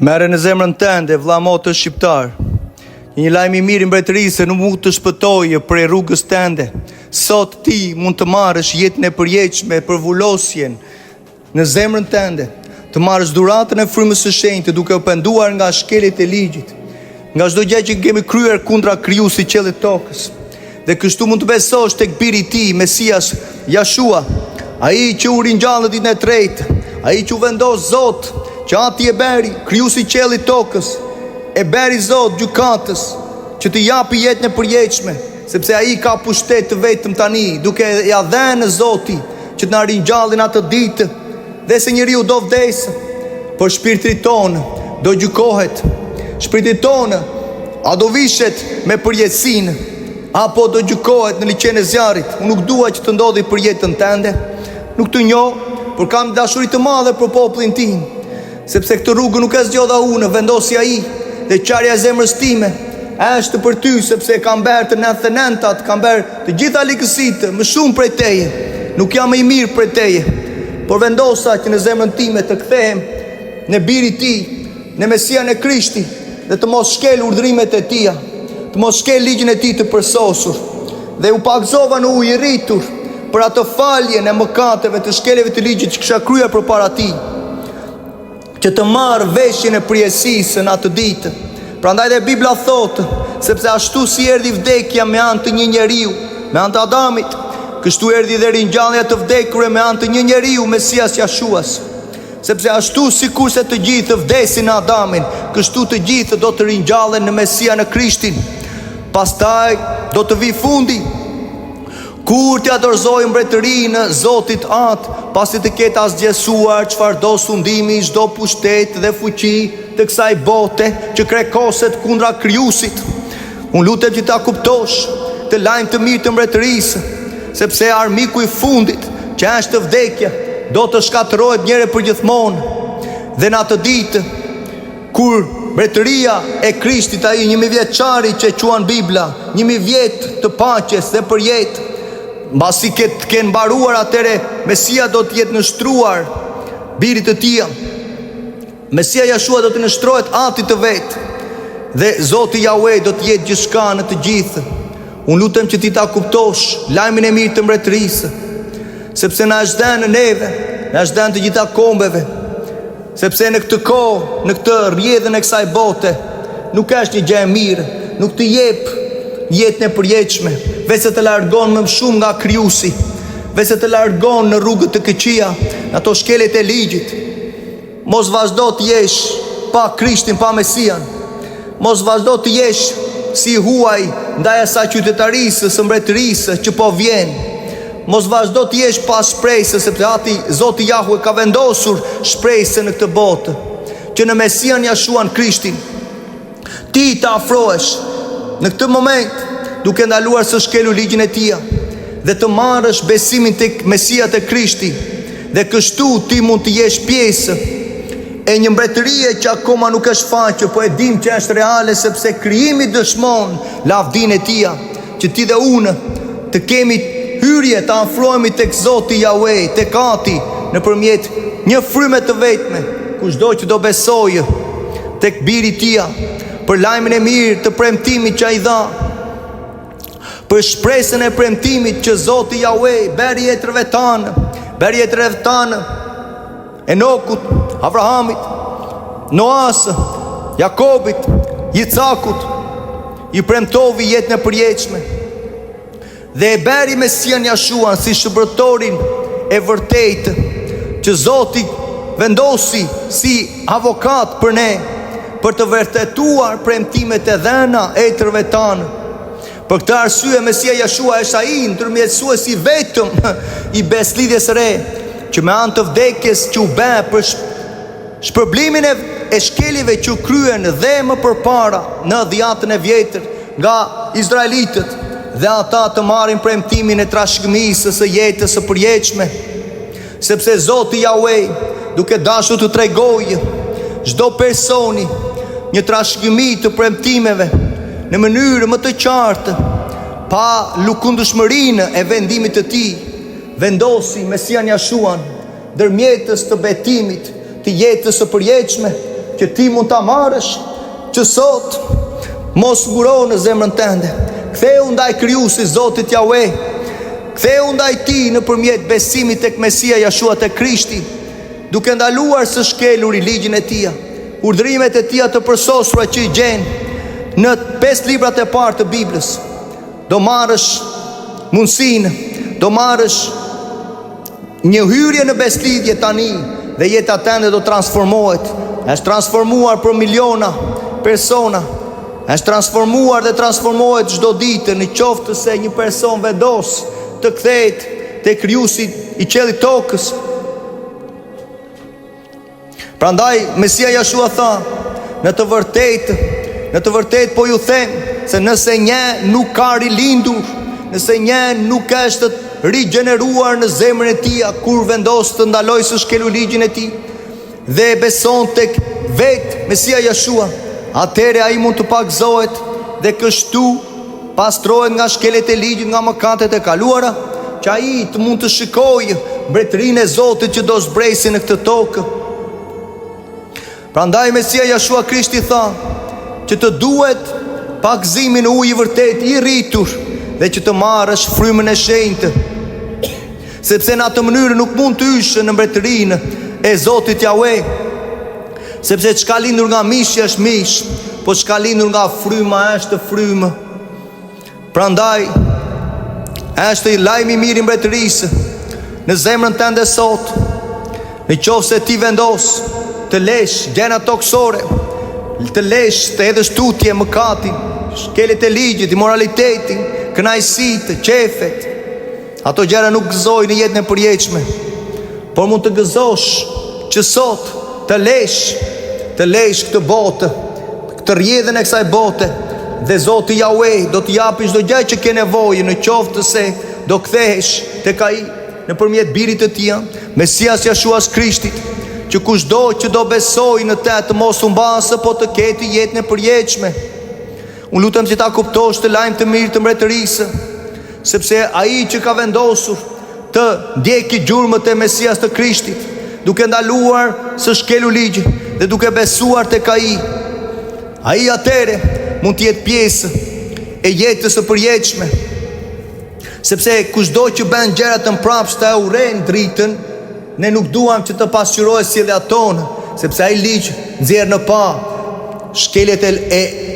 Merre në zemrën tënde, vlla motë shqiptar. Një lajm i mirë i mbretërisë nuk mund të shpëtojë prej rrugës tënde. Sot ti mund të marrësh jetën e përjetshme për vullosjen në zemrën tënde, të marrësh dhuratën e frymës së shenjtë duke u penduar nga shkeljet e ligjit, nga çdo gjë që kemi kryer kundra krijuesit të qiellit tokës. Dhe kështu mund të besosh tek biri i tij, Mesias, Yeshua, ai që u ringjall ditën e tretë, ai që u vendos Zot, që ati e beri, krijuesi i qiellit tokës, e beri Zot gjykatës, që të japi jetën e përjetshme, sepse ai ka pushtet të vetëm tani, duke ja dhënë Zoti që të na ringjallin atë ditë, dhe se njeriu do vdesë, por shpirti tonë do gjykohet. Shpirti tonë a do vishet me përjetësinë, apo do gjykohet në liçen e zjarrit. Unë nuk dua që të ndodhi për jetën tënde, nuk të njoh, por kam dashuri të madhe për popullin tim, sepse këtë rrugë nuk e zgjodha unë, vendosi ai, dhe qarja e zemrës time është për ty, sepse kam bërë të 99-tat, kam bërë të gjitha ligësitë, më shumë prej teje. Nuk jam më i mirë prej teje, por vendosa që në zemrën time të kthehem në biri i tij, në Mesian e Krishtit, dhe të mos shkel urdhrimet e tija, të mos shkel ligjin e tij të përsosur. Dhe u pagëzova në ujë i rritur për atë faljen e mëkateve të shkeljeve të ligjit që kisha kryer përpara tij, që të marrë veshjen e përjetësisë në atë ditë. Prandaj dhe Bibla thotë, sepse ashtu si erdhi vdekja me anë të një njeriu, me anë të Adamit, kështu erdhi dhe ringjallja të vdekurve me anë të një njeriu, Mesias Jashuas. Sepse ashtu sikurse të gjithë vdesin në Adamin, kështu të gjithë do të ringjallen në Mesian e Krishtin. Pastaj do të vi fundi, kur të adorzojmë mbretërinë Zotit atë, pasi të ketë asgjësuar çfarë do sundimi, çdo pushtet dhe fuqi të kësaj bote që krekoset kundra krijuesit. Unë lutem që ta kuptosh të lajm të mirë të mbretërisë, sepse armiku i fundit, që është vdekja, do të shkatërrohet njëherë për gjithmonë. Dhe në atë ditë, kur mbretëria e Krishtit, ai 1000 vjeçari që quan Bibla, 1000 vjet të paqes dhe përjetë, mbasi kenë mbaruar, atëre Mesia do të jetë nështruar birit të tij. Mesia Yeshua do të nështrohet atit të vetë, dhe Zoti Yahweh do të jetë gjithçka në të gjithë. Unë lutem që ti ta kuptosh lajmin e mirë të mbretërisë, sepse na është dhënë neve, na është dhënë të gjitha kombeve, sepse në këtë kohë, në këtë rrjedhën e kësaj bote, nuk është një gjë e mirë, nuk të jep jetën e përjetshme, veç se të largon më shumë nga krijuesi, veç se të largon në rrugët të këqija, në ato shkeljet e ligjit. Mos vazhdo të jesh pa Krishtin, pa Mesian. Mos vazhdo të jesh si huaj ndaj asaj qytetarisë së mbretërisë që po vjen. Mos vazhdo të jesh pa shpresë, sepse ati Zoti Jahwe ka vendosur shpresë në këtë botë, që në Mesian Yeshuan Krishtin ti të afrohesh në këtë moment, duke ndaluar së shkelu ligjin e tij, dhe të marrësh besimin tek Mesia të Krishti, dhe kështu ti mund të jesh pjesë e një mbretërie që akoma nuk është faqe, po e dim që është reale, sepse krijimi dëshmon lavdinë e tij, që ti dhe unë të kemi hyrje, të afrohemi tek Zoti Yahweh, tek Ati, nëpërmjet një fryme të vetme, kushdo që do besojë tek biri i tij, për lajmin e mirë të premtimit që ai dha, për shpresën e premtimit që Zoti Yahweh beri jetërve tanë, Enokut, Abrahamit, Noas, Jakobit, Jicakut, i premtovi jetën e përjetshme, dhe e beri Mesian Yeshuan si shpërtorin e vërtetë, që Zoti vendosi si avokat për ne, për të vërtetuar premtimet e dhëna etërve tanë. Për këtë arsye Mesia Yeshua është ai ndërmjetësuesi vetëm i beslidhjes së re, që me anë të vdekjes që u bë për shpërblimin e shkeljeve që u kryen dhe më përpara në dhjetën e vjetër nga izraelitët, dhe ata të marrin premtimin e trashëgimisë së jetës së përjetshme, sepse Zoti Yahweh, duke dashur të tregojë çdo personi një trashëgimi të premtimeve në mënyrë më të qartë, pa lukundëshmërinë e vendimit të tij, vendosi Mesian Yeshuan, ndërmjetës të betimit, të jetës së përjetshme, që ti mund ta marrësh, që sot mos nguro në zemrën tënde. Ktheu ndaj Krijuesit Zotit Jahve. Ktheu ndaj ti nëpërmjet besimit tek Mesia Jashua tek Krishti, duke ndaluar së shkelur i ligjin e tij. Urdhrimet e tij të përsosura që i gjen në 5 librat e parë të Biblës. Do marrësh mundësinë, do marrësh një hyrje në beslidhje tani dhe jeta tënde do transformohet. Është transformuar për miliona persona. Është transformuar dhe transformohet çdo ditë, në qoftë se një person vendos të kthehet te Krijuesi i qiellit tokës. Prandaj Mesia Jashua tha, në të vërtetë po ju them se nëse një nuk ka rilindur, nëse një nuk është rigjeneruar në zemrën e tij kur vendos të ndalojë së shkelu ligjin e tij dhe beson tek vetë Mesia Jashua, atëherë ai mund të pagëzohet dhe kështu pastrohet nga shkelet e ligjit, nga mëkatet e kaluara, që ai të mund të shikojë mbretërinë e Zotit që do zbresi në këtë tokë. Prandaj Mesia Jashua Krishti tha që të duhet pagëzimi në ujë i vërtet i rritur dhe që të marrësh frymën e shenjtë, sepse në atë mënyrë nuk mund të hysh në mbretërinë e Zotit Jahve, sepse çka lindur nga mishi është mish, po çka lindur nga fryma është frymë. Prandaj është i lajmi mirë i mbretërisë në zemrën tënde sot, në qoftë se ti vendos të lesh gjëra toksore, të lesh të hedhësh tutje mëkatin, shkelet e ligjit, immoralitetin, kënaqësitë, qefet. Ato gjëra nuk gëzojnë në jetën e përjetshme, por mund të gëzosh që sot të lesh këtë botë, këtë rrjedhën e kësaj bote, dhe Zoti Jahve do të japi çdo gjë që ke nevojë, në qoftë se do kthehesh tek ai nëpërmjet birit të tij, Mesias Jashuas Krishtit, që kushdo që do besojë në të të mos humbasë, po të ketë jetën e përjetshme. Unë lutem që ta kuptosh të lajm të mirë të mbretërisë, sepse ai që ka vendosur të ndjeki gjurmët e Mesias të Krishtit, duke ndaluar së shkelu ligjit dhe duke besuar tek ai atëre mund të jetë pjesë e jetës së përjetshme. Sepse kushdo që bën gjëra të mprapshta e urren dritën, ne nuk duam që të pasqyrohet sjellja tonë, sepse ai ligj nxjerr në pa shkeljet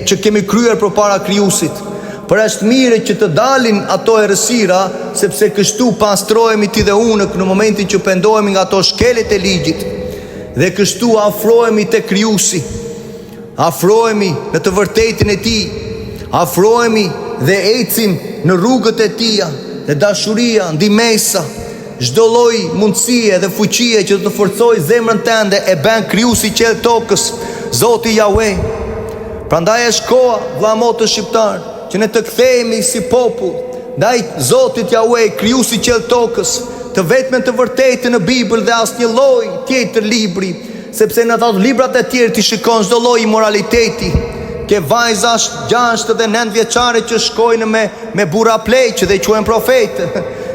që kemi kryer përpara Krijuesit. Por është mirë që të dalin ato errësira, sepse kështu pastrohemi ti dhe unë në momentin që pendohemi nga ato shkeljet e ligjit, dhe kështu afrohemi te Krijuesi. Afrohemi në të vërtetën e tij, afrohemi dhe ecim në rrugët e tij, dhe dashuria, ndihmesa, çdo lloj mundësie dhe fuqie që të forcojë zemrën tënde e bën Krijuesi i qiellit tokës, Zoti Jahve. Prandaj është koha, vëllamotë shqiptar, që ne të kthehemi si popull ndaj Zotit Jahve, Krijuesi i qiellit tokës, të vetmen të vërtetë në Bibël dhe asnjë lloj tjetër libri, sepse në ato librat e tjerë ti shikon çdo lloj immoraliteti. Ke vajza 6 dhe 9 vjeçare që shkojnë me burra pleq dhe i quhen profetë.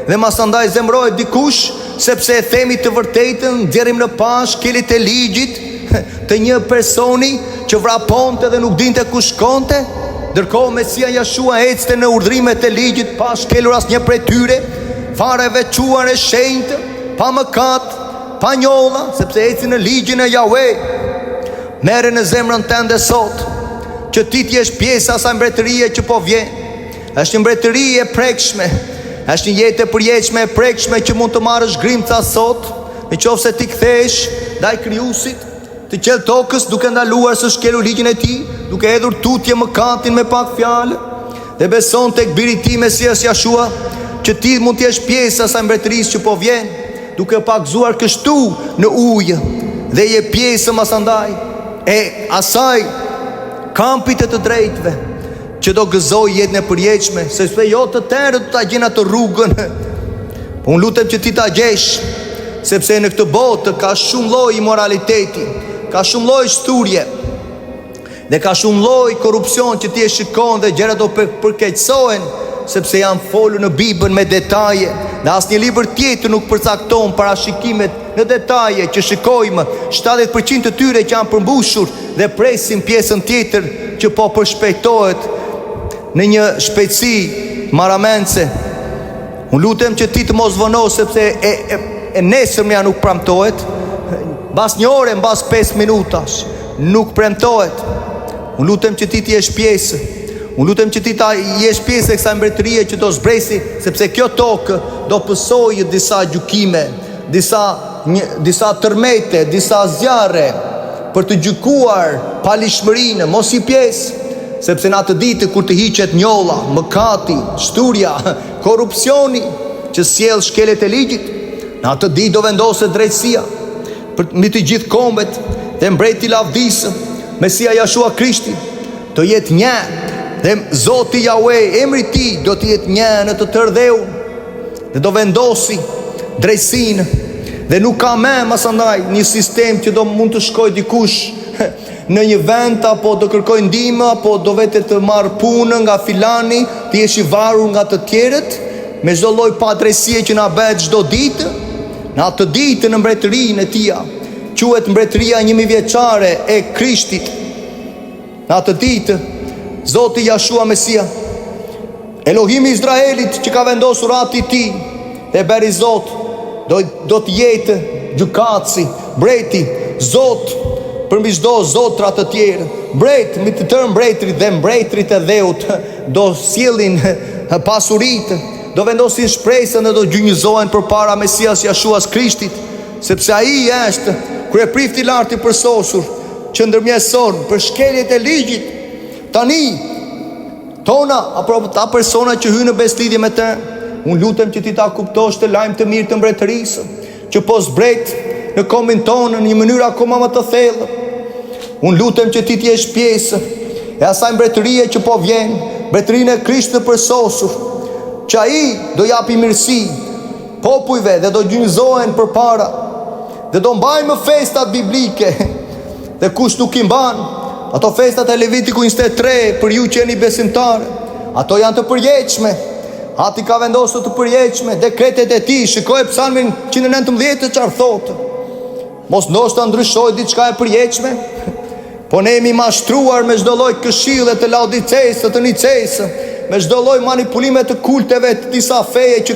Dhe masandaj zemrohet dikush, sepse e themi të vërtetën, nxjerrim në pa shkelit e ligjit të një personi që vraponte dhe nuk dinte ku shkonte, ndërkohë Mesia Jashua ecte në urdhrimet e ligjit pa shkelur asnjë prej tyre, fare veçuar e shenjtë, pa mëkat, pa njolla, sepse eci në ligjin e Jahve. Merre në zemrën tënde sot që ti t'jesh pjesë asaj mbretërie që po vjen. Është një mbretëri e prekshme, është një jetë e përjetshme e prekshme që mund të marrësh grimca sot, nëse ti kthehesh ndaj Krijuesit të qiellit tokës, duke ndaluar së shkelu ligjin e tij, duke hedhur tutje mëkatin me pak fjalë, dhe beson tek biri i tij Mesias Jashua, që ti mund të jesh pjesë asaj mbretërisë që po vjen, duke pagzuar kështu në ujë, dhe je pjesë masandaj e asaj kampit të drejtëve që do gëzoj jetën e përjetshme, sepse jo të tjerë do ta gjejnë atë rrugën. Unë lutem që ti ta gjesh, sepse në këtë botë ka shumë lloj immoraliteti, ka shumë lloj shturje, dhe ka shumë lloj korrupsion që ti e shikon dhe gjërat do përkeqësohen sepse janë folur në Bibël me detaje. Në asnjë libër tjetër nuk përcakton parashikimet në detaje që shikojmë. 70% të tyre që janë përmbushur dhe presin pjesën tjetër që po përshpejtohet në një shpejtësi maramense. Unë lutem që ti të mos vono, sepse e nesërmja nuk premtohet. Mbas një ore, mbas 5 minutash nuk premtohet. Unë lutem që ti jesh pjesë. Unë lutem që ti jesh pjesë e kësaj mbretërie që do zbresi, sepse kjo tokë do pësojë disa gjykime, disa tërmete, disa zjarre për të gjykuar palishmërinë. Mos i pjesë, sepse në atë ditë kur të hiqet njolla, mëkati, shturja, korrupsioni që sjell shkelet e ligjit, në atë ditë do vendoset drejtësia mbi të gjithë kombet dhe mbreti i lavdisë, Mesia Jashua Krishti, do jetë një, dhe Zoti Yahweh, emri i tij do të jetë një në të tërë dheun, dhe do vendosi drejtësinë, dhe nuk ka më asandaj një sistem që do mund të shkojë dikush në një vend apo do kërkoj ndihmë apo do vetë të marr punën nga filani, të jesh i varur nga të tjerët, me çdo lloj padrejësie që na bëhet çdo ditë. Në atë ditë në mbretërinë e tij, quhet mbretëria 1000 vjeçare e Krishtit. Në atë ditë Zoti Jashua Mesia, Elohimi Izraelit që ka vendosur atë i tij dhe beri Zot, do të jetë gjykatësi, mbreti, Zot përmbi çdo zotra të tjerë, mbret mbi të tërë mbretërit dhe mbretërit e dheut do sjellin pasuritë, do vendosin shpresën dhe do gjynjëzohen përpara Mesias Jashuas Krishtit, sepse ai është kryeprifti i lartë i përsosur që ndërmjetëson për shkeljet e ligjit. Tani tona apo ta persona që hynë në beslidhje me të, unë lutem që ti ta kuptosh të lajm të mirë të mbretërisë, që po zbret në kombin tonë në një mënyrë akoma më të thellë. Unë lutem që ti të jesh pjesë e asaj mbretërie që po vjen, mbretërinë e Krishtit të përsosur, që ai do japi mirësi popujve dhe do gjynjëzohen përpara, dhe do mbajmë festat biblike. Dhe kush nuk i mban ato festat e Levitiku 23 për ju që jeni besimtarë, ato janë të përjetshme. Ati ka vendosur të përjetshme dekretet e tij. Shikoj Psalmin 119 çfarë thotë. Mos ndoshta ndryshoj diçka e përjetshme, po ne jemi mashtruar me çdo lloj këshille të Laodicesë, të Nicesë, me çdo lloj manipulime të kulteve të disa feje që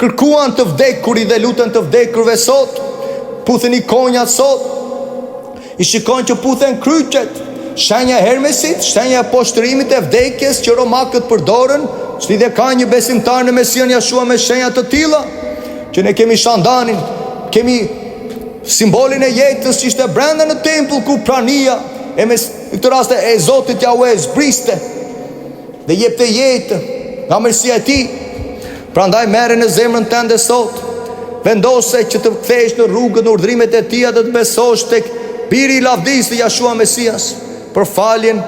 kërkuan të vdekurit dhe lutën të vdekurve sot, puthen ikonjat sot, i shikojnë që puthen kryqet, shenja e Hermesit, shenja e poshtërimit e vdekjes që romakët përdorën. Ç'lidhje ka një besimtar në Mesian Jashua me shenja të tilla? Që ne kemi shandanin, kemi simbolin e jetës që ishte brenda në tempull, ku prania e në këtë rast e Zotit Yahweh zbriste dhe jepte jetë nga mirësia e tij. Prandaj merre në zemrën tënde sot, vendose që të kthesh në rrugën e urdhrimet e tij dhe të besosh tek Biri i lavdisë Jashua Mesias për faljen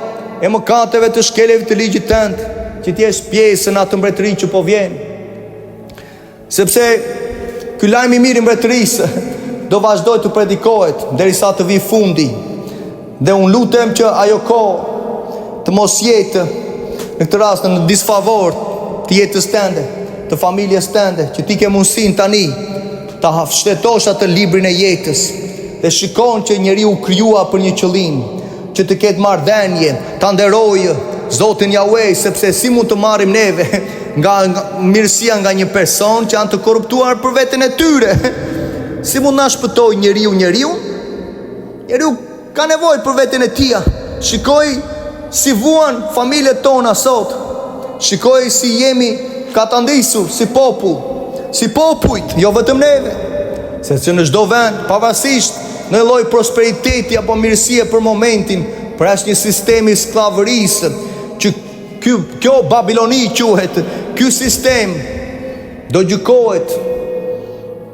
e mëkateve të shkeljeve të ligjit tënd, që ti jesh pjesë në atë mbretëri që po vjen. Sepse ky lajm i mirë i mbretërisë do vazhdoj të predikohet derisa të vi fundi. Dhe unë lutem që ajo kohë të mos jetë në këtë rast në disfavor të jetës tënde, të familjes tënde, që ti ke mundësinë tani ta shtetosh atë librin e jetës dhe shikon që njeriu u krijua për një qëllim, që të ketë marrëdhënie, ta nderojë Zotin Yahweh, sepse si mund të marrim neve nga mirësia nga një person që janë të korruptuar për veten e tyre? Si mund na shpëtoj njeriu? Njeriu ka nevojë për veten e tij. Shikoj si vuan familjet tona sot. Shikoj si jemi katandisur si popull, si popujt, jo vetëm neve. Se që në çdo vend, pavarësisht në lloj prosperiteti apo mirësie për momentin, për asnjë sistemi sklavërisë, që kjo Babiloni quhet, ky sistem do gjykohet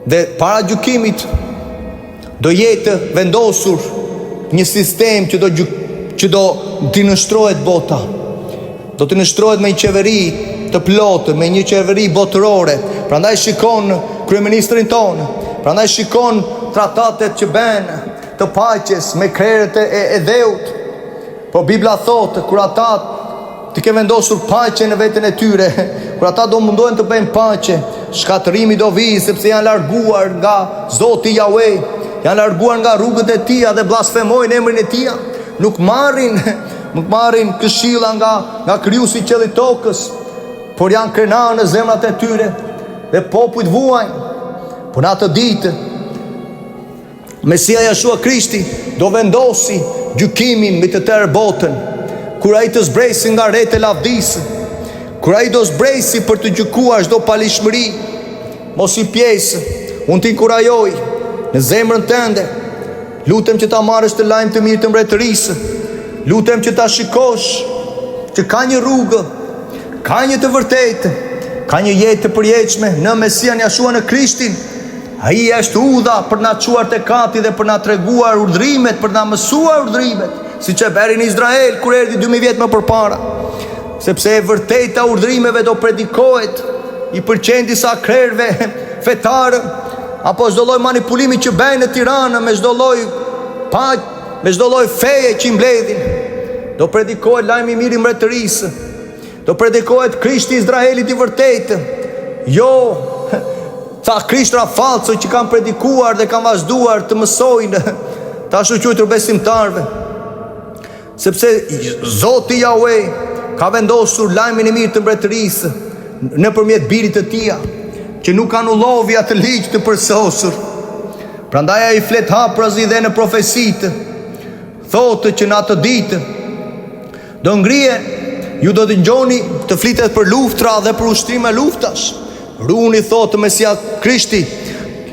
dhe para gjykimit do jetë vendosur një sistem që do t'i nështrohet bota. Do t'i nështrohet me një qeveri të plotë, me një qeveri botërore. Prandaj shikon kryeministrin tonë, prandaj shikon tratatet që bën të paqes me krerët e dheut. Po Bibla thotë, kur ata të ke vendosur paqe në veten e tyre. Kur ata do mundohen të bëjnë paqe, shkatërimi do vi, sepse janë larguar nga Zoti Jahwe, janë larguar nga rrugët e Tij dhe blasfemojnë emrin e Tij. Nuk marrin këshilla nga Krijuesi i qiellit tokës, por janë krenar në zemrat e tyre dhe popujt vuajnë. Por në atë ditë Mesia Jeshua Krishti do vendosi gjykimin mbi të tërë botën, kur ai të zbrejsi nga rreth e lavdisë, kur ai do zbrejsi për të gjykuar çdo palishmëri. Mos i pjesë, unë t'inkurajoj në zemrën tënde, lutem që ta marrësh të lajm të mirë të mbretërisë, lutem që ta shikosh që ka një rrugë, ka një të vërtetë, ka një jetë të përjetshme në Mesian Jeshua në Krishtin. Ai është udha për na çuar te kati dhe për na treguar urdhrimet, për na mësuar urdhrimet, siç e bëri në Izrael kur erdhi 2000 vjet më përpara. Sepse e vërteta urdhrimeve do predikohet, i pëlqen disa krerëve fetarë apo çdo lloj manipulimi që bëjnë në Tiranë me çdo lloj feje që i mbledhin. Do predikohet lajmi i mirë i mbretërisë. Do predikohet Krishti i Izraelit i vërtetë. Jo ta krishtra falso që kanë predikuar dhe kanë vazhduar të mësojnë ta shoqëruar besimtarve. Sepse Zoti Jahwe ka vendosur lajmin e mirë të mbretërisë nëpërmjet birit të Tij, që nuk anullovi atë ligj të përsosur. Prandaj ai flet haprazi dhe në profesitë, thotë që në atë ditë do ngrihen, ju do të dëgjoni të flitet për luftra dhe për ushtrime luftash. Runi, thotë Mesia Krishti,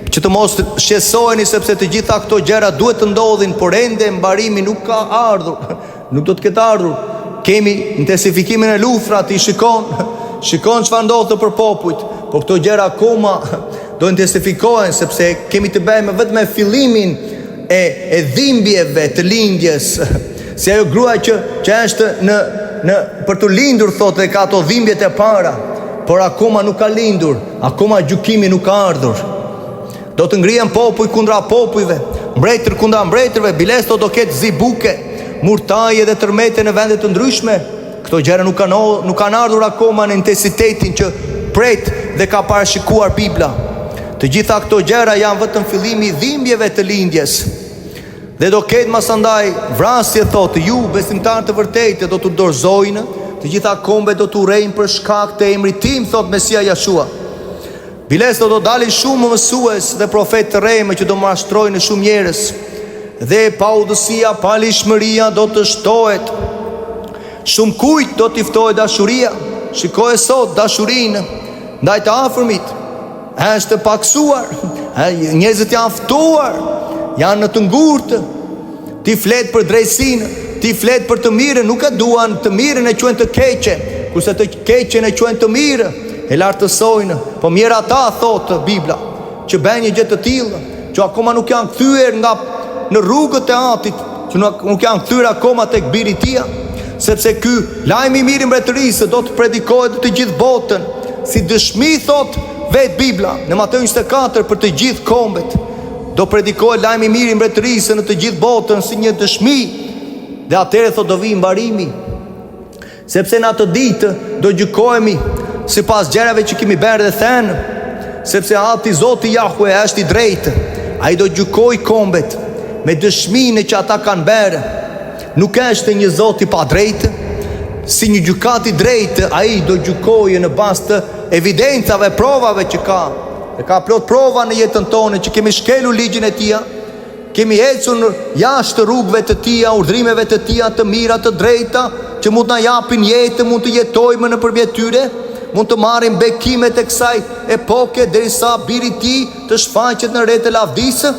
që të mos shqetësoheni, sepse të gjitha këto gjëra duhet të ndodhin, por ende mbarimi nuk ka ardhur, nuk do të ketë ardhur. Kemi intensifikimin e luftrat, i shikon çfarë ndodh për popujt, por këto gjëra akoma do intensifikohen, sepse kemi të bëjmë vetëm me fillimin e dhimbjeve të lindjes. Si ajo grua që është në për të lindur, thotë, ka ato dhimbjet e para, por akoma nuk ka lindur, akoma gjykimi nuk ka ardhur. Do të ngrihen popuj kundra popujve, mbretër kundra mbretërve, bilesto do ketë zibuke, murtaje dhe tërmete në vende të ndryshme. Këto gjëra nuk kanë ardhur akoma në intensitetin që pret dhe ka parashikuar Bibla. Të gjitha këto gjëra janë vetëm fillimi i dhimbjeve të lindjes. Dhe do ketë masandaj vrasje, thotë, ju besimtarë të vërtetë do të dorëzojnë, të gjitha kombet do të urrejnë për shkak të emrit tim, thotë Mesia Jeshua. Bilesto do dalin shumë mësues dhe profetë të rejme që do mashtrojnë shumë njerëz, dhe paudhësia, palishmëria do të shtohet. Shumë kujt do t'i ftohet dashuria. Shikoj sot dashurinë ndaj të afërmit është paksuar. Njerëzit janë ftuar, janë në të ngurtë. Ti flet për drejtsinë, ti flet për të mirën, nuk e duan të mirën, e quajnë të keqe, kurse të keqen e quajnë të mirë, e lartësojnë. Po mirë ata, thotë Bibla, që bëjnë një gjë të tillë, që akoma nuk janë kthyer në rrugët e Atit, që nuk janë kthyer akoma tek biri i Tij, sepse ky lajmi i mirë i mbretërisë do të predikohet të gjithë botën, si dëshmi, thotë vetë Bibla në Mateu 24 për të gjithë kombet. Do predikohet lajmi i mirë i mbretërisë në të gjithë botën si një dëshmi. Dhe atëherë, thotë, do vijë mbarimi. Sepse në atë ditë do gjykohemi sipas gjërave që kemi bërë dhe thënë, sepse Ati Zoti Jahwe është i drejtë. Ai do gjykojë kombet me dëshminë që ata kanë bërë. Nuk është një Zot i padrejtë, si një gjykat i drejtë, ai do gjykojë në bazë të evidencave, provave që ka. E ka plot prova në jetën tonë që kemi shkelur ligjin e Tij, kemi ecur jashtë rrugëve të Tij, urdhrimeve të Tij të mira, të drejta, që mund na japin jetë, mund të jetojmë nëpërmjet tyre, mund të marrim bekimet e kësaj epoke derisa biri i Tij të shfaqet në rreth e lavdisë.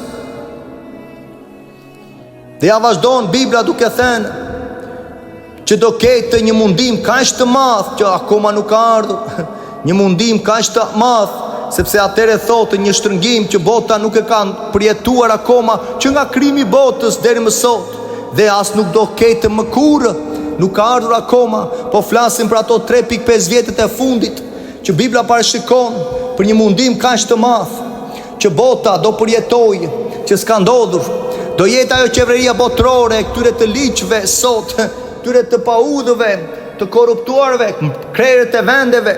Dhe ja vazhdon Bibla duke thënë që do ketë një mundim kaq të madh që akoma nuk ka ardhur, një mundim kaq të madh, sepse atëre thotë një shtrëngim që bota nuk e ka përjetuar akoma, që nga krimi i botës deri më sot, dhe as nuk do ketë më kurrë, nuk ka ardhur akoma. Po flasim për ato 3.5 vjetët e fundit që Bibla parashikon për një mundim kaq të madh që bota do përjetojë, që s'ka ndodhur. Do jetë ajo qeveria botërore, këtyre të ligjve sot, këtyre të paudhëve, të korruptuarve, krerët e vendeve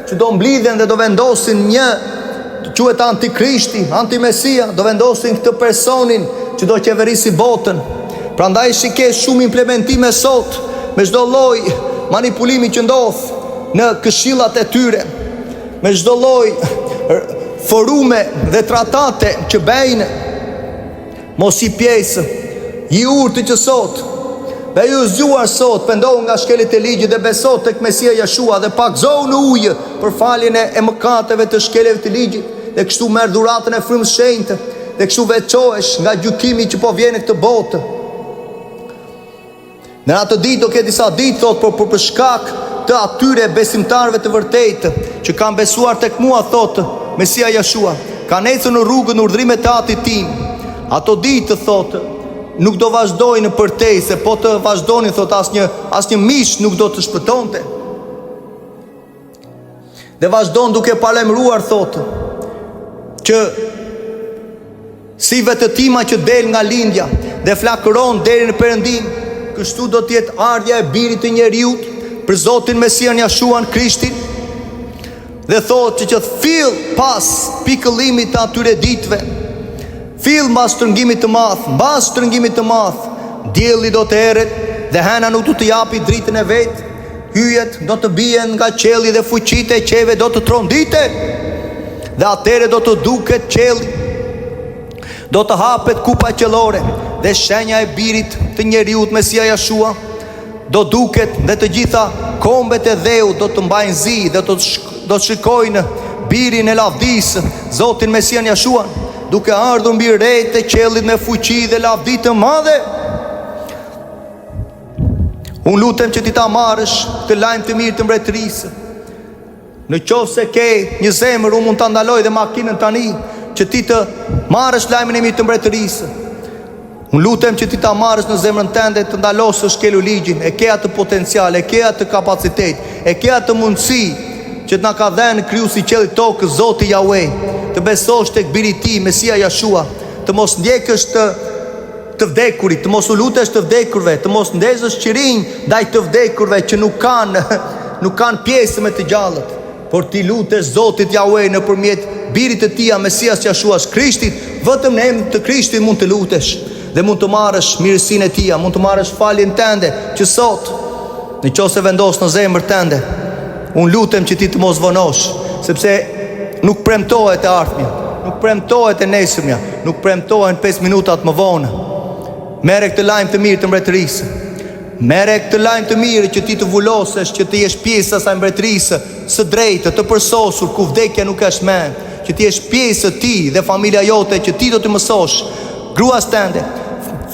që do mblidhen dhe do vendosin një të quhet antikrishti, antimesia, do vendosin këtë personin që do qeverisi botën. Prandaj shike shumë implementime sot me çdo lloj manipulimi që ndodh në këshillat e tyre, me çdo lloj forume dhe tratate që bëjnë mos i pjesë i urtë që sot dhe ju zgjuar sot pendohu nga shkelit e ligjit dhe besot tek Mesia Jeshua dhe pakzohu në ujë për faljen e mëkateve të shkeleve të ligjit dhe kështu merr dhuratën e frymës shenjtë dhe kështu veçohesh nga gjykimi që po vjen në këtë botë. Në atë ditë do ketë disa ditë thot për shkak të atyre besimtarëve të vërtetë që kanë besuar tek mua thot Mesia Jeshua, kanë ecur në rrugën në urdhrimet e Atit tim. Ato ditë thot nuk do vazhdojnë për te, se po të vazhdonin, thot, asnjë mish nuk do të shpëtonte. Dhe vazhdon duke palemruar, thot, që si vetë tima që del nga lindja dhe flakëron deri në perëndim, kështu do të jetë ardha e birit të njeriut për Zotin Mesian Jashuan Krishtin. Dhe thot që fill pas pikëllimit të atyre ditëve, fill mbas shtrëngimit të madh, dielli do të erret dhe hena nuk do të japi dritën e vet, hyjet do të bien nga qielli dhe fuqitë e qeve do të trondite. Dhe atëre do të duket qielli, do të hapet kupa qiellore dhe shenja e birit të njeriut Mesia Jeshua do duket dhe të gjitha kombet e dheut do të mbajnë zi dhe do të shikojnë birin e lavdisë, Zotin Mesian Jeshua, duke ardhur mbi rrejtë e qiellit me fuqi dhe lavdi të madhe. Unë lutem që ti ta marrësh të lajm të mirë të mbretërisë. Në qoftë se ke një zemër, unë mund ta ndaloj dhe makinën tani që ti të marrësh lajmin e mirë të mbretërisë. Unë lutem që ti ta marrësh në zemrën tënde të ndalosësh shkelu ligjin, e ke atë potencial, e ke atë kapacitet, e ke atë mundësi që të na ka dhënë krijuesi i qiellit tokës, Zoti Yahweh, të besosh tek biri i tij, Mesia Jeshua, të mos ndjekësh të vdekurit, të mos u lutesh të vdekurve, të mos ndezësh qirinj ndaj të vdekurve që nuk kanë pjesë me të gjallët, por ti lutesh Zotit Yahweh nëpërmjet birit të tij, Mesias Jeshuas Krishtit. Vetëm në emrin të Krishtit mund të lutesh dhe mund të marrësh mirësinë e tij, mund të marrësh faljen tënde që sot, nëse vendos në zemër tënde, unë lutem që ti të mos vonosh, sepse nuk premtohet e ardhmja, nuk premtohet e nesërmja, nuk premtohen 5 minutat më vonë. Merre këtë lajm të mirë të mbretërisë. Merre këtë lajm të mirë që ti të vulosesh, që të jesh pjesë e asaj mbretërisë së drejtë, të përsosur ku vdekja nuk është më, që ti jesh pjesë e ti dhe familja jote, që ti do të mësosh gruas tënde,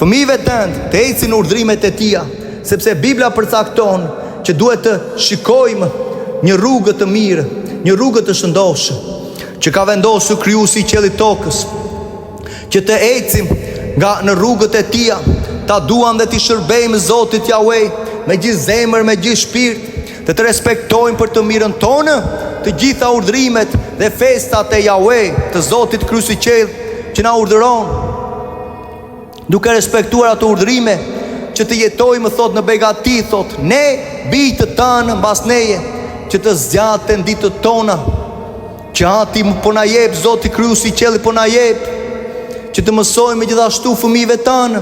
fëmijëve tënd të ecin në urdhrimet e tia, sepse Bibla përcakton që duhet të shikojmë një rrugë të mirë, një rrugë të shëndoshë, që ka vendosur krijuesi i qiellit tokës, që të ecim nga në rrugët e tija, ta duam dhe t'i shërbejmë Zotit Yahweh me gjithë zemër, me gjithë shpirt, dhe të respektojmë për të mirën tonë të gjitha urdhrimet dhe festat e Yahweh, të Zotit Krijuesi i qiellit që na urdhëron, duke respektuar ato urdhrime, që të jetojmë, thot, në begati, thot, ne bijtë tanë mbas neje, që të zgjaten ditët tona, që Ati po na jep, Zoti Krijuesi i qiellit po na jep, që të mësojmë gjithashtu fëmijëve tanë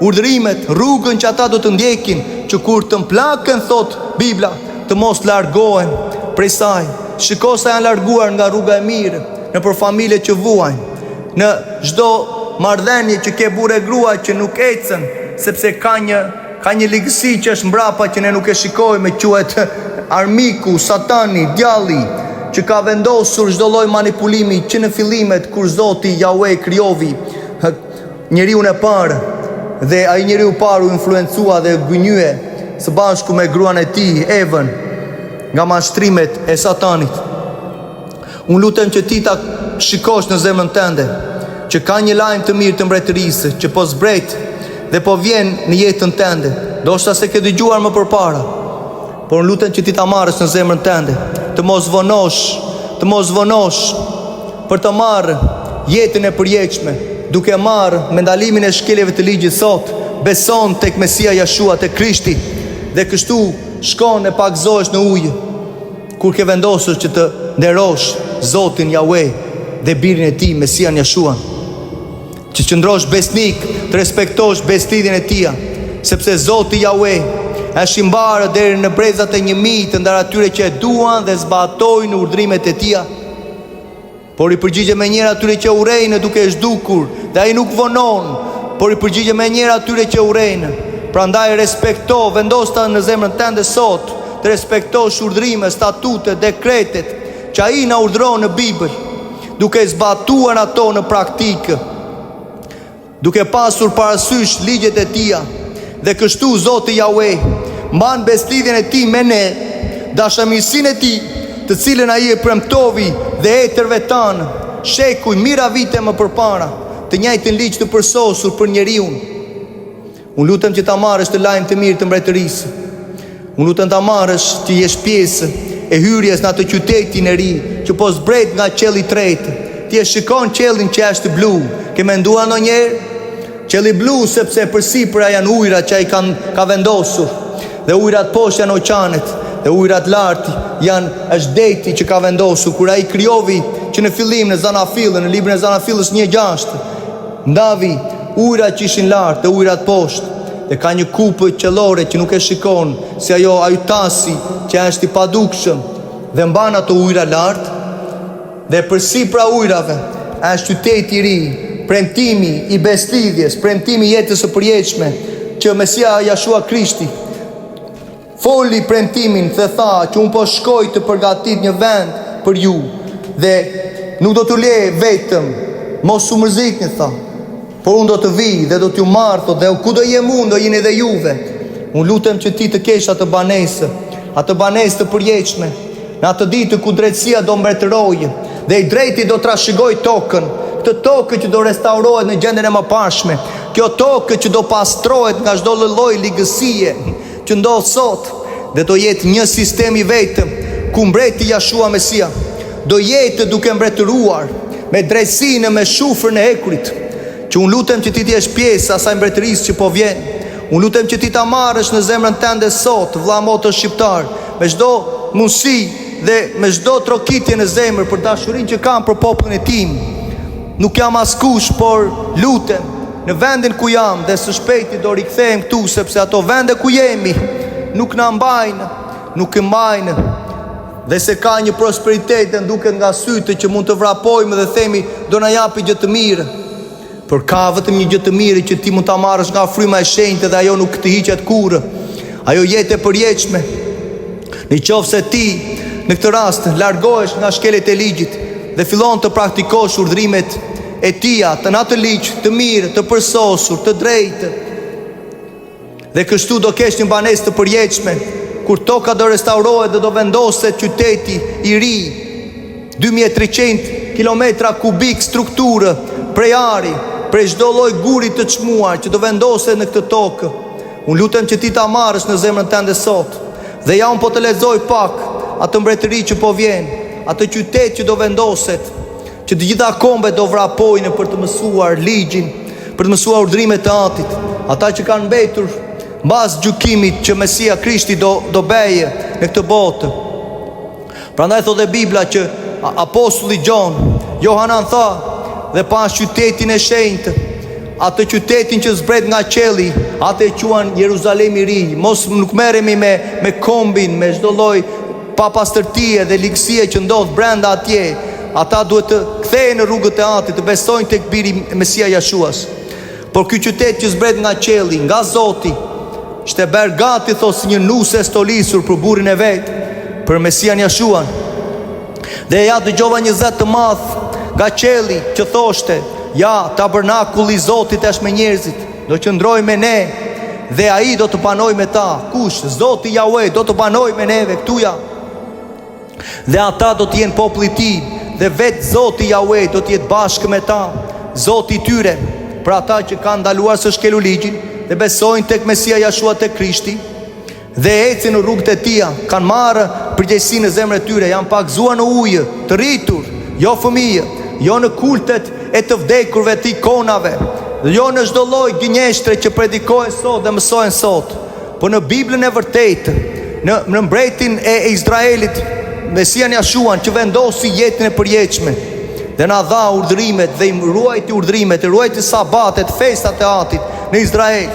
urdhrimet, rrugën që ata do të ndjekin, që kur të mplaken, thot Bibla, të mos largohen prej saj. Shiko sa janë larguar nga rruga e mirë, në për familje që vuajnë, në çdo marrëdhënie që ke burrë e grua që nuk ecën, sepse ka një ligësi që është mbrapa që ne nuk e shikojmë, quhet armiku, satani, djalli, që ka vendosur çdo lloj manipulimi që në fillimet kur Zoti Yahweh krijovi njeriu e parë, dhe ai njeriu i parë u influencua dhe gënjye së bashku me gruan e tij, Evën, nga mashtrimet e satanit. Unë lutem që ti ta shikosh në zemrën tënde që ka një lajm të mirë të mbretërisë që po zbret dhe po vjen në jetën tënde. Ndoshta se ke dëgjuar më përpara, por unë lutem që ti ta marrësh në zemrën tënde, të mos vonosh për të marrë jetën e përjetshme, duke marrë me ndalimin e shkeljeve të ligjit sot, beson tek Mesia Jeshua, tek Krishti, dhe kështu shkon e pagzohesh në ujë, kur ke vendosur që të nderosh Zotin Yahweh dhe birin e tij Mesian Yeshua, që qëndrosh besnik, të respektosh beslidhjen e tij, sepse Zoti Yahweh është i mbarë deri në brezat e 1000 të ndar atyre që e duan dhe zbatojnë urdhrimet e tij. Por i përgjigje me njëra atyre që urrejnë duke zhdukur, dhe ai nuk vonon, por i përgjigje me njëra atyre që urrejnë. Prandaj respekto, vendosta në zemrën tënde sot, të respektosh urdhrimet, statutet, dekretet që ai na urdhëron në Bibël, duke zbatuar ato në praktikë, duke pasur parasysh ligjet e tija, dhe kështu Zoti Yahweh mban beslidhjen e tij me ne, dashamirësinë e tij, të cilën ai e premtovi dhe etërve tanë, shekuj mira vite më përpara, të njëjtin ligj të përsosur për njeriu. Unë lutem që ta marrësh të lajm të mirë të mbretërisë. Unë lutem ta marrësh që jesh pjesë e hyrjes në atë qytetin e ri, që po zbret nga qielli i tretë. Ti e shikon qiellin që është blu. Ke menduar ndonjëherë? Qielli blu sepse përsipër janë ujërat që ai ka vendosur, dhe ujërat poshtë janë oqanet, dhe ujërat lart është deti që ka vendosur. Kur ai krijovi që në fillim në Zanafillën, në librin e Zanafillës 1:6, ndavi ujërat që ishin lart dhe ujërat poshtë, dhe ka një kupë qellore që nuk e shikon, si ajo ajutasi që është i padukshëm, dhe mban ato ujëra lart, dhe përsipër ujërave është qyteti i ri, premtimi i beslidhjes, premtimi i jetës së përjetshme, që Mesia Yeshua Krishti foli premtimin dhe tha që unë po shkoj të përgatit një vend për ju, dhe nuk do t'u lej vetëm, mos u mërzitni, tha, por unë do të vi dhe do t'ju marr, dhe ku do jem unë, do jeni edhe juve. Unë lutem që ti të kesh atë banesë të përjetshme, në atë ditë ku drejtësia do mbretërojë dhe i drejti do trashëgoj tokën, këtë tokë që do restaurohet në gjendjen e mëparshme, kjo tokë që do pastrohet nga çdo lloj ligësie që ndodh sot, dhe do jetë një sistem i vetëm ku mbreti Yeshua Mesia do jetë duke mbretëruar me drejtsinë, me shufrën e hekurit. Që unë lutem që ti të jesh pjesë asaj mbretërisë që po vjen. Unë lutem që ti ta marrësh në zemrën tënde sot, vëlla motor shqiptar, me çdo mundësi dhe me çdo trokitje në zemër për dashurinë që kam për popullin e tim. Nuk jam askush, por lutem në vendin ku jam, dhe së shpejti do rikthehem këtu, sepse ato vende ku jemi nuk na mbajnë, nuk e mbajnë, dhe se ka një prosperitet dhe nduket nga sytë që mund të vrapojmë dhe themi do na japi gjë të mirë. Por ka vetëm një gjë të mirë që ti mund ta marrësh nga fryma e shenjtë, dhe ajo nuk të hiqet kurrë. Ajo jetë e përjetshme. Nëse ti në këtë rast largohesh nga shkelet e ligjit dhe fillon të praktikosh urdhrimet e tija, të atë ligj të mirë, të përsosur, të drejtë, dhe kështu do kesh një banesë të përjetshme, kur toka do restaurohet dhe do vendoset qyteti i ri, 2300 kilometra kubik strukturë prej ari, prej çdo lloj guri të çmuar që do vendoset në këtë tokë. Unë lutem që ti ta marrësh në zemrën tënde sot, dhe ja unë po të lexoj pak atë mbretëri që po vjen, atë qytet që do vendoset, që të gjitha kombet do vrapojnë për të mësuar ligjin, për të mësuar urdhrimet e Atit, ata që kanë mbetur mbas gjykimit që Mesia Krishti do bëjë në këtë botë. Prandaj thotë Bibla që apostulli Johanan tha, dhe pas qytetin e shenjtë, atë qytetin që zbret nga qielli, atë e quan Jeruzalemi i ri. Mos nuk merremi me kombin, me çdo lloj papastërtie dhe ligësie që ndodh brenda atje. Ata duhet të kthehen në rrugët e Atit, të besojnë tek biri Mesia Jeshuas. Por ky qytet që zbret nga qielli, nga Zoti, ishte bërë gati, thos, një nuse stolisur për burrin e vet, për Mesian Jeshuan. Dhe ja dëgjova një zë të madh nga qielli që thoshte: ja, tabernakulli i Zotit është me njerëzit, do qëndroj me ne, dhe ai do të banoj me ta. Kush? Zoti Yahweh do të banoj me neve këtuja, dhe ata do të jenë populli i tij, dhe vetë Zoti Yahweh do të jetë bashkë me ta, Zoti i tyre. Për ata që kanë ndaluar së shkelu ligjin dhe besojnë tek Mesia Yeshua, tek Krishti, dhe ecin në rrugët e tija, kanë marrë përgjegjësinë në zemrën e tyre, janë pagzuar në ujë, të rritur, jo fëmijë, jo në kultet e të vdekurve të ikonave, dhe jo në çdo lloj gënjeshtre që predikohen sot dhe mësohen sot, por në Biblën e vërtetë, në mbretin e Izraelit, Mesian Jashuan që vendosi jetën e përjetshme dhe na dha urdhrimet dhe i ruajti urdhrimet, ruajti sabatet, festat e atit në Izrael.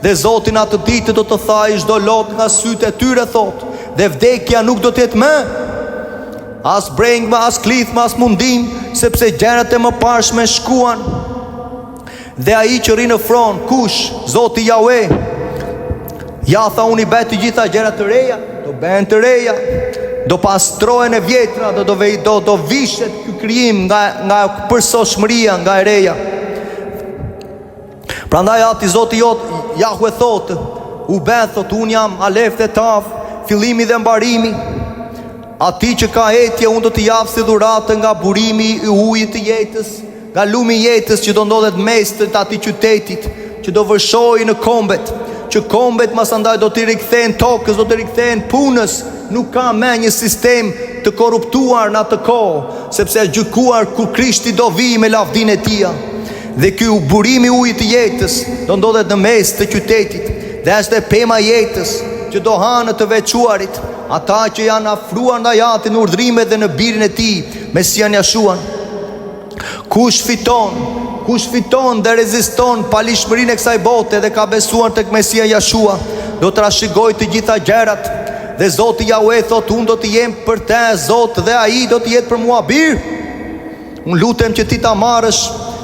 Dhe Zoti në atë ditë do të thajë çdo lot nga sytë e tyre, thot, dhe vdekja nuk do të jetë më, as brengme, as klithme, as mundim, sepse gjërat e mëparshme shkuan. Dhe ai që rri në fron, kush? Zoti Jahve. Ja tha, unë i bëj të gjitha gjërat të reja, do bëhen të reja, do pastrohen e vjetra, do vishet ky krijim nga përsoshmëria, nga e reja. Prandaj ati Zoti jot Jahve thotë, u bë thotë, unë jam Alef dhe Taf, fillimi dhe mbarimi. Ati që ka etje, unë do t'i jap si dhuratë nga burimi i ujit të jetës, nga lumi i jetës që do ndodhet mes të atij qytetit, që do vërshojë në kombet, që kombet masandaj do t'i rikthehen tokës, do t'i rikthehen punës. Nuk ka më një sistem të korruptuar në atë kohë, sepse është gjykuar kur Krishti do vi me lavdinë e tij. Dhe ky burimi i ujit të jetës do ndodhet në mes të qytetit, dhe është e pema e jetës që do hanë të veçuarit, ata që janë afruar ndaj Atit në urdhrimet dhe në birin e tij, Mesian Jashuan. Kush fiton dhe reziston palishmërinë e kësaj bote dhe ka besuar tek Mesia Jashua, do të trashëgojë të gjitha gjërat. Dhe Zoti Jahve thot, unë do të jem për te Zot dhe ai do të jetë për mua bir. Unë lutem që ti ta marrësh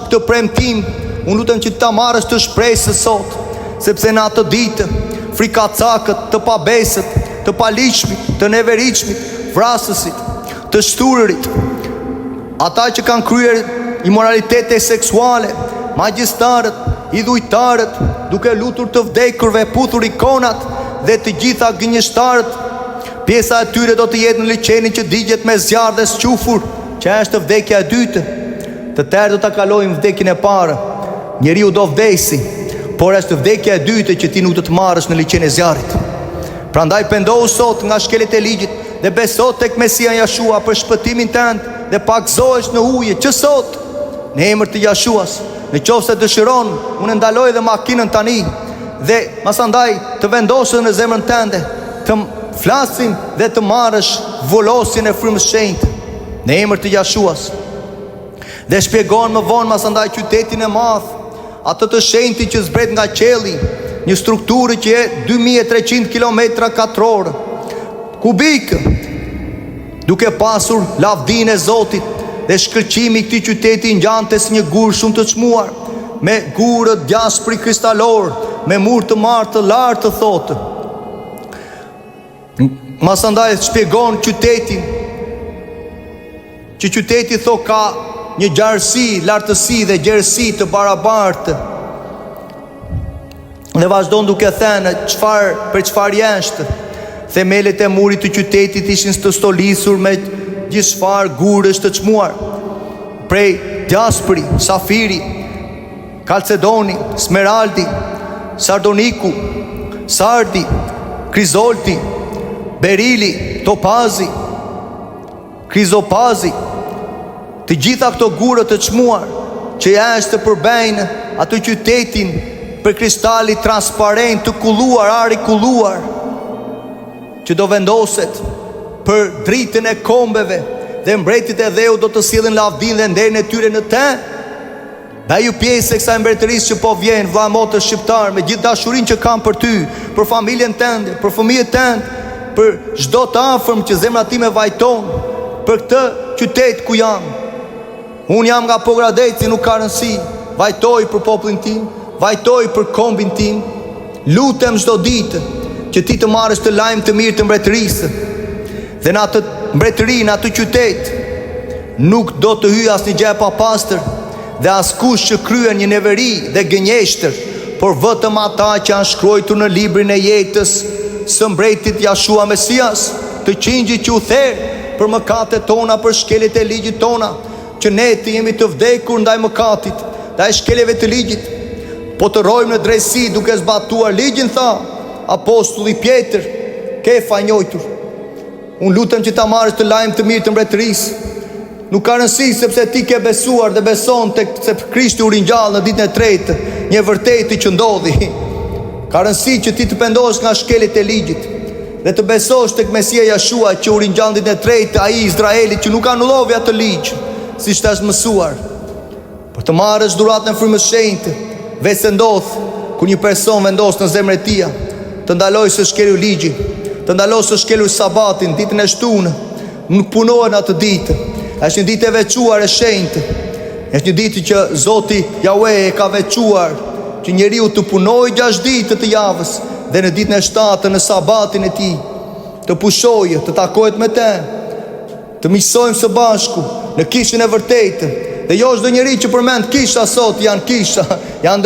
këtë premtim, unë lutem që ti ta marrësh të shpresës sot, sepse në atë ditë frikacakët, të pabesët, të paligjshmit, të neveritshmit, vrasësit, të shtururit, ata që kanë kryer imoralitete seksuale, magjistarët, idhujtarët, duke lutur të vdekurve, puthur ikonat dhe të gjitha gënjeshtarët, pjesa e tyre do të jetë në liçenin që digjet me zjarr dhe squfur, që është vdekja e dytë. Të tjerë do ta kalojnë vdekjen e parë. Njeriu do vdesi, por është vdekja e dytë që ti nuk do të marrësh në liçenin e zjarrit. Prandaj pendohu sot nga shkelet e ligjit dhe beso tek Mesia Jashua për shpëtimin tënd dhe pagzohesh në uje që sot në emër të Jashuas. Në qoftë se dëshiron, unë ndaloj dhe makinën tani dhe masandaj të vendosë në zemrën tënde, të flasim dhe të marrësh vullosjen e frymës shenjtë në emër të Jashuas. Dhe shpjegon më vonë masandaj qytetin e madh, atë të shenjtë që zbret nga qielli, një strukturë që e 2300 km2 kubik, duke pasur lavdinë e Zotit, dhe shkëlqimi i këtij qyteti ngjante si një gur shumë të çmuar, me gurë djaspri kristalor, me mur të martë të lartë të thotë. Masandaj shpjegon qytetin, që qyteti tho ka një gjarësi, lartësi dhe gjerësi të barabartë. Dhe vazhdon duke thënë për çfarë jashtë. Themelet e murit të qytetit ishin të stolisur me gjithçfarë gurësh të çmuar, prej djaspri, safiri, kalcedoni, smeraldi, sardoniku, sardi, krizolti, berili, topazi, krizopazi. Të gjitha këto gurë të çmuar që jashtë të përbejnë atë qytetin për kristali transparent të kulluar, ari kulluar, që do vendoset për dritën e kombeve, dhe mbretit e dheu do të sillin lavdin dhe nderin e tyre në te. Dhe ju pjesë e kësaj mbretërisë që po vjen, vlla motë shqiptar, me gjithë dashurinë që kam për ty, për familjen tënde, për fëmijët tënd, për çdo të afërm që zemra time vajton, për këtë qytet ku jam. Unë jam nga Pogradeci, nuk ka rëndësi. Vajtoj për popullin tim, vajtoj për kombin tim. Lutem çdo ditë që ti të marrësh të lajm të mirë të mbretërisë. Dhe në atë mbretëri, në atë qytet, nuk do të hyjë asnjë gjë e papastër dhe askush që kryen një neveri dhe gënjeshtër, por vetëm ata që janë shkruar në librin e jetës së mbretit Jashua Mesias, të qingjit që u therr për mëkatet tona, për shkeljet e ligjit tona, që ne të jemi të vdekur ndaj mëkatit, ndaj shkeljeve të ligjit, po të rrojmë në drejtësi duke zbatuar ligjin, tha apostulli Pjetër, Kefa i njohur. Unë lutem që ta marrësh të lajm të mirë të mbretërisë. Nuk ka rëndësi sepse ti ke besuar dhe beson tek se Krishti u ringjall në ditën e tretë, një vërtetë që ndodhi. Ka rëndësi që ti të pendohesh nga shkeljet e ligjit, dhe të besosh tek Mesia Jashua që u ringjall ditën e tretë, ai i Izraelit që nuk anulloi atë ligj, siç është mësuar. Për të marrësh dhuratën e frymës së shenjtë, vetë ndodh kur një person vendos në zemrën e tij të ndalojë së shkelur ligji, të ndalojë së shkelur sabatin, ditën e shtunë, nuk punohen atë ditë. Është një ditë e veçuar e shenjtë. Është një ditë që Zoti Jahwe e ka veçuar që njeriu të punojë 6 ditë të javës dhe në ditën e 7 në sabatin e tij të pushojë, të takohet me të, të miqësojmë së bashku në kishën e vërtetë. Dhe jo çdo njeri që përmend kisha sot janë kisha, janë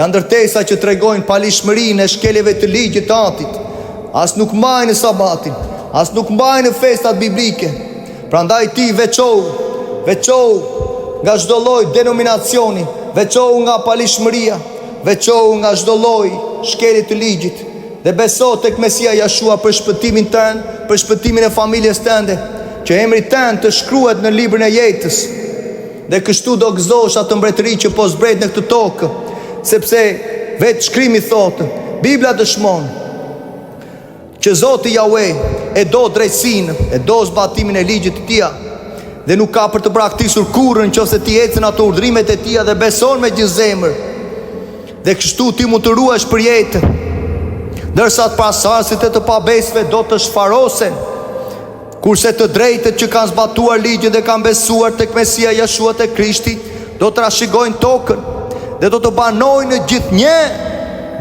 ndërtesa që tregojnë palishmërinë e shkeljeve të ligjit të Atit. As nuk mbajnë në sabatin, as nuk mbajnë në festat biblike. Prandaj ti veçohu nga çdo lloj denominacioni, veçohu nga palishmëria, veçohu nga çdo lloj shkelje të ligjit dhe beso tek Mesia Jashua për shpëtimin tënd, për shpëtimin e familjes tënde, që emri tënd të shkruhet në librin e jetës. Dhe kështu do gëzosh atë mbretëri që po zbret në këtë tokë, sepse vetë shkrimi thotë, Bibla dëshmon që Zoti Jahwe e do drejtsinë, e do zbatimin e ligjit të tij dhe nuk ka për të praktikosur kurrë nëse ti ecën ato urdhrimet e tij dhe beson me gjithë zemër. Dhe kështu ti mund të ruhesh për jetë, ndërsa të pasardhësit e të pabesëve do të shfarosen, kurse të drejtët që kanë zbatuar ligjin dhe kanë besuar tek Mesia Jashua te Krishti do të trashëgojnë tokën dhe do të banojnë në gjithnjë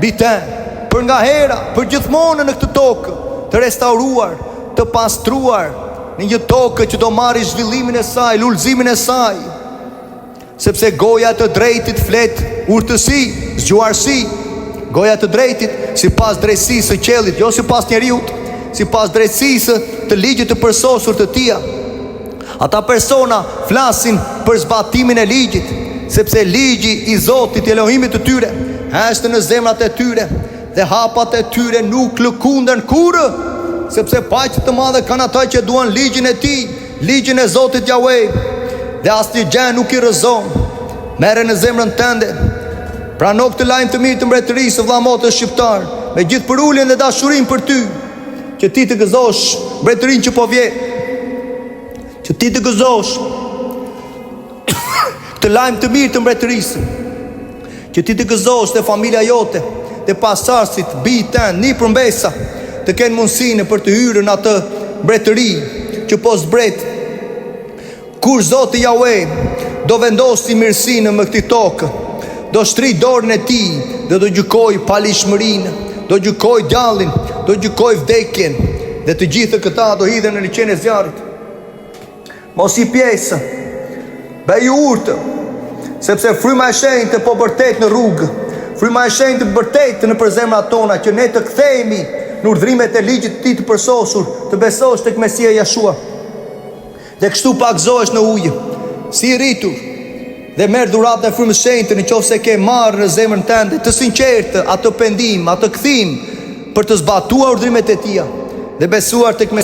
bite për nga hera, për gjithmonë në këtë tokë, të restauruar, të pastruar, në një tokë që do marrë zhvillimin e saj, lulëzimin e saj. Sepse goja të drejtit flet urtësi, zgjuarsi. Goja të drejtit sipas drejtësisë së qiellit, jo sipas njeriut, sipas drejtësisë të ligjit të përsosur të tij. Ata persona flasin për zbatimin e ligjit, sepse ligji i Zotit Elohimit të tyre është në zemrat e tyre dhe hapat e tyre nuk lëkunden kurrë, sepse paqë të madhe kanë ata që duan ligjin e tij, ligjin e Zotit Jahwe, dhe asnjë gjë nuk i rrezon. Merre në zemrën tënde, prano këtë lajm të mirë të mbretërisë së vëllazmotës shqiptar, me gjithë përuljen dhe dashurinë për ty, që ti të gëzosh mbretërinë që po vjen, që ti të gëzosh këtë lajm të mirë të mbretërisë, që ti të gëzosh dhe familja jote, dhe pasardhësit, bijtë tënë, një përmbesa, të kenë mundësinë për të hyrë në atë mbretëri që po zbret, kur Zoti Jahwe do vendosi mirësinë në këtë tokë, do shtri dorën e tij dhe do gjykoj palishmërinë, do gjykoj gjallin, do gjykoj vdekjen, dhe të gjithë këta do hidhen në liçen e zjarrit. Mos i pjesë, bëju urtë, sepse fryma e shenjtë po bërtet në rrugë, fryma e shenjtë bërtet në përzemrat tona, që ne të kthehemi në urdhrimet e ligjit të tij të përsosur, të besosh tek Mesia Jashua. Dhe kështu pagzohesh në ujë, si i rritur, dhe merr dhuratën e frymës së shenjtë nëse ke marrë në zemrën tënde të sinqertë atë pendim, atë kthim për të zbatuar urdhrimet e tij dhe besuar tek